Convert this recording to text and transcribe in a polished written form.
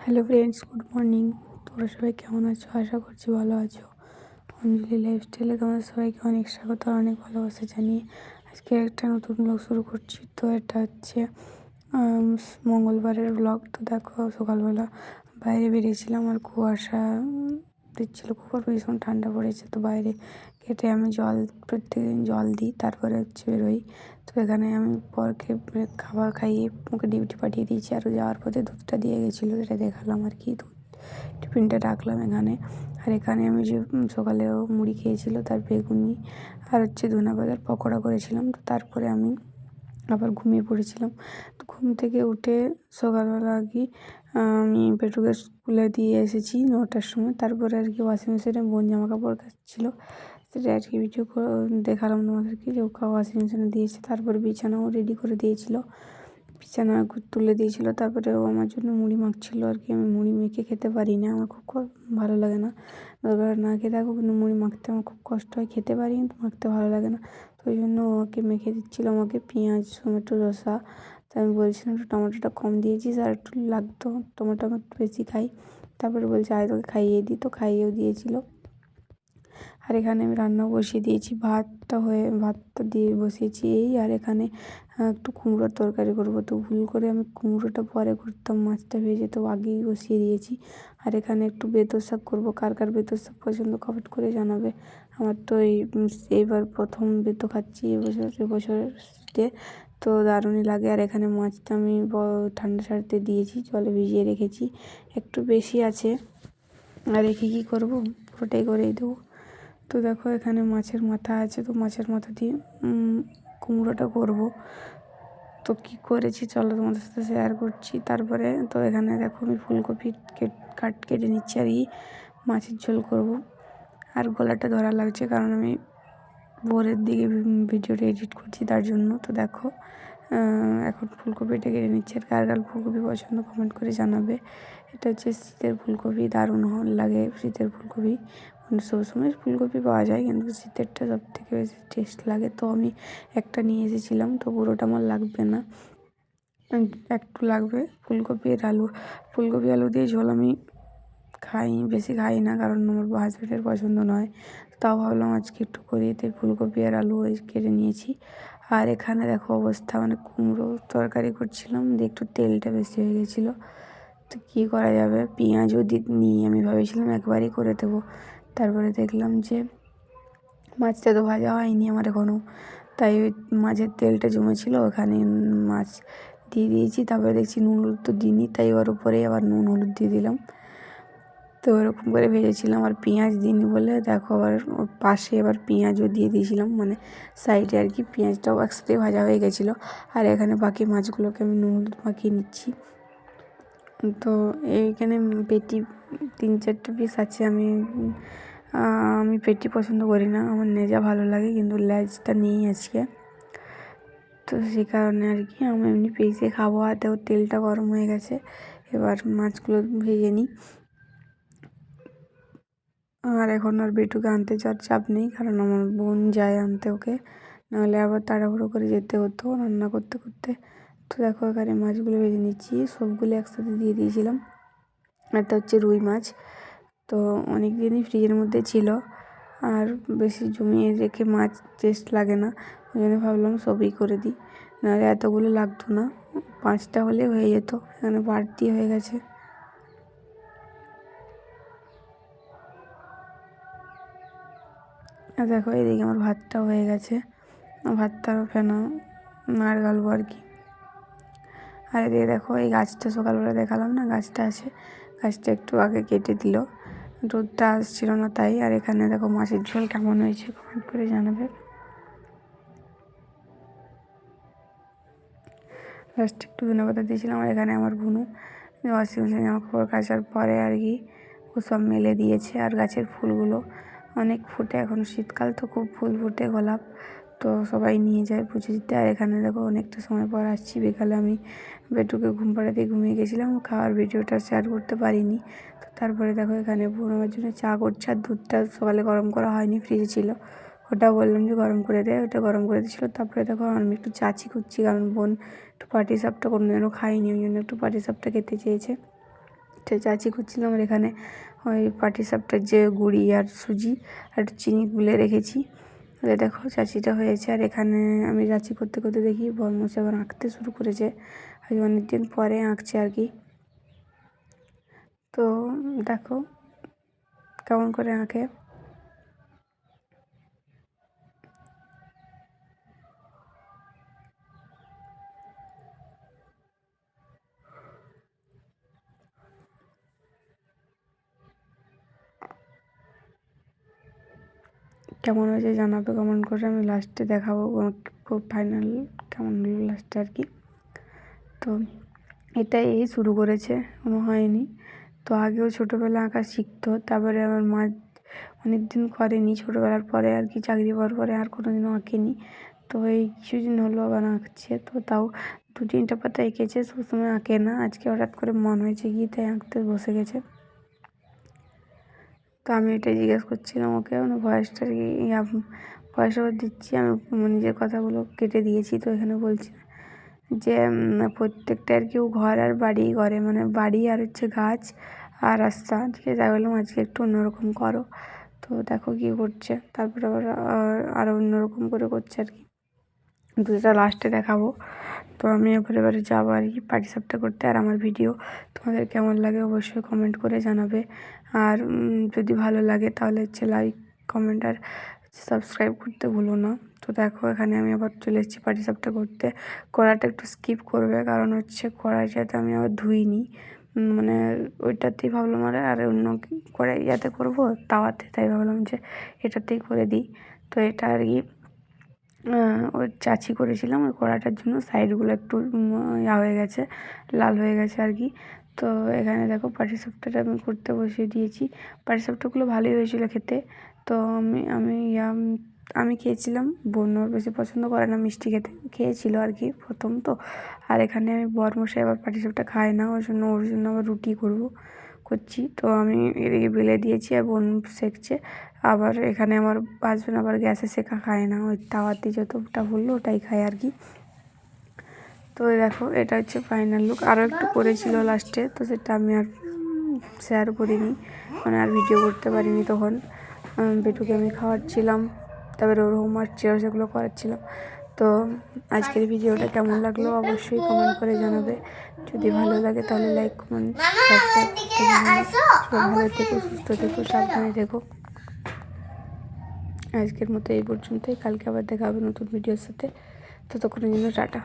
Hello friends, good morning. তোমরা সবাই কেমন আছো? আশা করছি ভালো আছো। অঞ্জলি লাইফস্টাইলে তোমাদের সবাইকে অনেক স্বাগত আর অনেক ভালোবাসা জানিয়ে আজকে একটা নতুন ব্লগ শুরু করছি। তো এটা হচ্ছে মঙ্গলবারের ব্লগ। তো দেখো, সকালবেলা বাইরে বেরিয়েছিলাম আর কুয়াশা দিচ্ছিলো, খুব ভীষণ ঠান্ডা পড়েছে। তো বাইরে কেটে আমি প্রত্যেকদিন জল দিই, তারপরে হচ্ছে বেরোই। তো এখানে আমি পরকে খাবার খাইয়ে ওকে ডিউটি পাঠিয়ে দিয়েছি, আর যাওয়ার পথে দুধটা দিয়ে গেছিলো, সেটা দেখালাম আর কি। দুধ টিফিনটা রাখলাম এখানে। আর এখানে আমি যে সকালেও মুড়ি খেয়েছিল, তার বেগুনি আর হচ্ছে ধনেপাতার পকোড়া করেছিলাম। তো তারপরে আমি আবার ঘুমিয়ে পড়েছিলাম। তো ঘুম থেকে উঠে সকালবেলা আর কি আমি পেটুকে স্কুলে দিয়ে এসেছি 9টার সময়। তারপরে আর কি ওয়াশিং মেশিনে বোন জামা কাপড় কাচছিলো, সেটা আর কি ভিডিও দেখালাম তোমাদেরকে যে ওকে ওয়াশিং মেশিনে দিয়েছে। তারপরে বিছানাও রেডি করে দিয়েছিলো, বিছানা তুলে দিয়েছিলো। তারপরে ও আমার জন্য মুড়ি মাখছিলো আর কি। আমি মুড়ি মেখে খেতে পারি না, আমার খুব ভালো লাগে না। দরকার না খেয়ে থাকো, কিন্তু মুড়ি মাখতে আমার খুব কষ্ট হয়। খেতে পারি কিন্তু মাখতে ভালো লাগে না। তো ওই জন্য ওকে মেখে দিচ্ছিলো আমাকে পেঁয়াজ টমেটো রসা। তো আমি বলছিলাম একটু টমেটোটা কম দিয়েছিস, আর একটু লাগতো, টমেটো আমি একটু বেশি খাই। তারপরে বলছে আয় তোকে খাইয়ে দিই, তো খাইয়েও দিয়েছিলো। আর এখানে আমি রান্নাও বসিয়ে দিয়েছি, ভাতটা দিয়ে বসিয়েছি এই। আর এখানে একটু কুমড়োর তরকারি করবো। তো ভুল করে আমি কুমড়োটা পরে করতাম, মাছটা ভেজে তো আগেই বসিয়ে দিয়েছি। আর এখানে একটু বেতো শাক করবো। কার কার বেতো শাক পছন্দ কমেন্ট করে জানাবে। আমার তো এইবার প্রথম বেতো খাচ্ছি এবছরের শীতে, তো দারুণই লাগে। আর এখানে মাছটা আমি ঠান্ডা ছাড়তে দিয়েছি, জলে ভিজিয়ে রেখেছি, একটু বেশি আছে। আর রেখে কী করবো, পুরোটাই করেই দেবো। তো দেখো এখানে মাছের মাথা আছে, তো মাছের মাথা দিয়ে কুমড়োটা করব। তো কী করেছি চলো তোমাদের সাথে শেয়ার করছি। তারপরে তো এখানে দেখো আমি ফুলকপি কেটে নিচ্ছি আর কি মাছের ঝোল করব। আর গলাটা ধরা লাগছে কারণ আমি ভোরের দিকে ভিডিওটা এডিট করছি, তার জন্য। তো দেখো এখন ফুলকপিটা কেটে নিচ্ছে। আর কার কার ফুলকপি পছন্দ কমেন্ট করে জানাবে। এটা হচ্ছে শীতের ফুলকপি, দারুণ লাগে শীতের ফুলকপি। সবসময় ফুলকপি পাওয়া যায়, কিন্তু শীতেরটা সবথেকে বেশি টেস্ট লাগে। তো আমি একটা নিয়ে এসেছিলাম, তো পুরোটা আমার লাগবে না, একটু লাগবে। ফুলকপি আলু দিয়ে ঝোল আমি বেশি খাই না, কারণ আমার হাজবেন্ডের পছন্দ নয়। তাও ভাবলাম আজকে একটু করি, তাই ফুলকপি আর আলু কেটে নিয়েছি। আর এখানে দেখো অবস্থা, মানে কুমড়ো তরকারি করছিলাম, দিয়ে একটু তেলটা বেশি হয়ে গেছিলো। তো কী করা যাবে, পেঁয়াজও নিই, আমি ভেবেছিলাম একবারই করে দেবো। তারপরে দেখলাম যে মাছটা তো ভাজা হয়নি আমার এখনও, তাই ওই মাছের তেলটা জমেছিল, ওখানে মাছ দিয়ে দিয়েছি। তারপরে দেখছি নুন হলুদ তো দিইনি, তাই ওর উপরেই আবার নুন হলুদ দিয়ে দিলাম। তো ওরকম করে ভেজেছিলাম। আর পেঁয়াজ দিইনি বলে দেখো আবার ওর পাশে আবার পেঁয়াজও দিয়ে দিয়েছিলাম, মানে সাইডে আর কি। পেঁয়াজটাও একসাথে ভাজা হয়ে গেছিলো। আর এখানে বাকি মাছগুলোকে আমি নুন হলুদ মাখিয়ে নিচ্ছি। তো এইখানে পেটি 3-4টা পিস আছে। আমি পেটি পছন্দ করি না, আমার নেজা ভালো লাগে, কিন্তু লেজটা নেই আজকে। তো সেই কারণে আর কি আমি এমনি পিসে খাবো। আর দেখো তেলটা গরম হয়ে গেছে, এবার মাছগুলো ভেজে নিই। আর এখন আর বেটুকে আনতে যাওয়ার চাপ নেই, কারণ আমার বোন যায় আনতে ওকে, নাহলে আবার তাড়াহুড়ো করে যেতে হতো রান্না করতে করতে। তো দেখো এখানে মাছগুলো ভেজে নিচ্ছি, সবগুলো একসাথে দিয়ে দিয়েছিলাম। এটা হচ্ছে রুই মাছ, তো অনেক দিনই ফ্রিজের মধ্যে ছিল, আর বেশি জমিয়ে রেখে মাছ টেস্ট লাগে না। ওই জন্য ভাবলাম সবই করে দিই, নাহলে এতগুলো লাগতো না, 5টা হলে হয়ে যেত। এখানে বাড়তি হয়ে গেছে। আর দেখো এদিকে আমার ভাতটাও হয়ে গেছে, ভাতটাও ফেনা আর গালবো আর কি। আর এদিকে দেখো এই গাছটা সকালবেলা দেখালাম না, গাছটা আছে, গাছটা একটু আগে কেটে দিল, রোদটা আসছিল না তাই। আর এখানে দেখো মাছের ঝোল কেমন হয়েছে কমেন্ট করে জানাবে। লাস্টে একটু ধনেপাতা দিয়েছিলাম। আর এখানে আমার বোনু ওয়াশিং মেশিনে জামা কাপড় কাচার পরে আর কি ও সব মেলে দিয়েছে। আর গাছের ফুলগুলো অনেক ফুটে, এখন শীতকাল তো খুব ফুল ফুটে, গোলাপ, তো সবাই নিয়ে যায় পুজো দিতে। আর এখানে দেখো অনেকটা সময় পর আসছি, বিকালে আমি বেটুকে ঘুম পাড়াতে ঘুমিয়ে গেছিলাম, খাওয়ার ভিডিওটা শেয়ার করতে পারিনি। তো তারপরে দেখো এখানে বোন আমার জন্য চা করছে। আর দুধটা সকালে গরম করা হয়নি, ফ্রিজে ছিল, ওটা বললাম যে গরম করে দেয়, ওটা গরম করে দিয়েছিলো। তারপরে দেখো আমি একটু চাচি করছি, কারণ বোন একটু পাটিসাপটা কোনো যেন খাইনি, ওই জন্য একটু পাটিসাপটা খেতে চেয়েছে। লাস্টে চাচি করছিলাম। আর এখানে ওই পাটিসাপটার যে গুঁড়ি আর সুজি আর চিনি গুলে রেখেছি। দেখো চাচিটা হয়েছে। আর এখানে আমি চাচি করতে করতে দেখি বরমশাই আবার আঁকতে শুরু করেছে। আজ অনেকদিন পরে আঁকছে আর কি। তো দেখো কেমন করে আঁকে। কেমন হয়েছে জানাবে কমেন্ট করে। আমি লাস্টে দেখাবো খুব ফাইনাল কেমন হলো লাস্টে আর কি। তো এটাই শুরু করেছে, কোনো হয়নি। তো আগেও ছোটোবেলা আঁকা শিখতো, তারপরে আমার মা অনেক দিন করেনি ছোটোবেলার পরে আর কি, চাকরি পাওয়ার পরে আর কোনো দিনও আঁকেনি। তো এই কিছুদিন হলো আবার আঁকছে। তো তাও 2-3টা পাতা এঁকেছে, সবসময় আঁকে না। আজকে হঠাৎ করে মন হয়েছে কি তাই আঁকতে বসে গেছে। তো আমি এটাই জিজ্ঞেস করছিলাম ওকে, মানে ভয়েসটা কি ভয়েস ওভার দিচ্ছি আমি, নিজের কথাগুলো কেটে দিয়েছি। তো এখানে বলছি যে প্রত্যেকটা আর কি ঘর আর বাড়ি করে, মানে বাড়ি আর হচ্ছে গাছ আর রাস্তা, ঠিক আছে। তাই বললাম আজকে একটু অন্যরকম করো। তো দেখো কী করছে, তারপরে আবার আরও অন্যরকম করে করছে আর কি। দুটো লাস্টে দেখাবো। তো আমি এবারে যাবো আর কি পাটিসাপটা করতে। আর আমার ভিডিও তোমাদের কেমন লাগে অবশ্যই কমেন্ট করে জানাবে। আর যদি ভালো লাগে তাহলে হচ্ছে লাইক কমেন্ট আর সাবস্ক্রাইব করতে ভুলো না। তো দেখো এখানে আমি আবার চলে এসেছি পাটিসাপটা করতে। কড়াটা একটু স্কিপ করবে, কারণ হচ্ছে কড়াইটাতে আমি আবার ধুইনি, মানে ওইটাতেই ভাবলাম আর অন্য কড়াই ইয়াতে করবো তাওয়াতে, তাই ভাবলাম যে এটাতেই করে দিই। তো এটা আর কি ওই চাচি করেছিলাম, ওই কড়াটার জন্য সাইডগুলো একটু ইয়া হয়ে গেছে, লাল হয়ে গেছে আর কি। তো এখানে দেখো পাটিসাপটাটা আমি করতে বসিয়ে দিয়েছি। পাটিসাপটাগুলো ভালোই হয়েছিল খেতে। তো আমি খেয়েছিলাম, বোন ওর বেশি পছন্দ করে না মিষ্টি খেতে, খেয়েছিল আর কি প্রথম তো। আর এখানে আমি বরমশাই আবার পাটিসাপটা খায় না, ওর জন্য আবার রুটি করছি। তো আমি এদিকে বেলে দিয়েছি আর বোন সেঁকছে। আবার এখানে আমার হাজবেন্ড আবার গ্যাসে সেঁকা খায় না, ওই তাওয়াতে যতটা বললো ওটাই খায় আর কি। তো দেখো এটা হচ্ছে ফাইনাল লুক। আরও একটু করেছিল লাস্টে, তো সেটা আমি আর শেয়ার করিনি, মানে আর ভিডিও করতে পারিনি তখন। বেটুকে আমি খাওয়াচ্ছিলাম, তারপরে ওর হোমওয়ার্ক ছিল সেগুলো করাচ্ছিলাম। তো আজকের ভিডিওটা কেমন লাগলো অবশ্যই কমেন্ট করে জানাবে। যদি ভালো লাগে তাহলে লাইক কমেন্ট সাবস্ক্রাইব করতে জানাবে। ভালো থেকো, সুস্থ থেকো, সাবধানে থেকো। আজকের মতো এই পর্যন্তই, কালকে আবার দেখা হবে নতুন ভিডিওর সাথে। ততক্ষণের জন্য টাটা।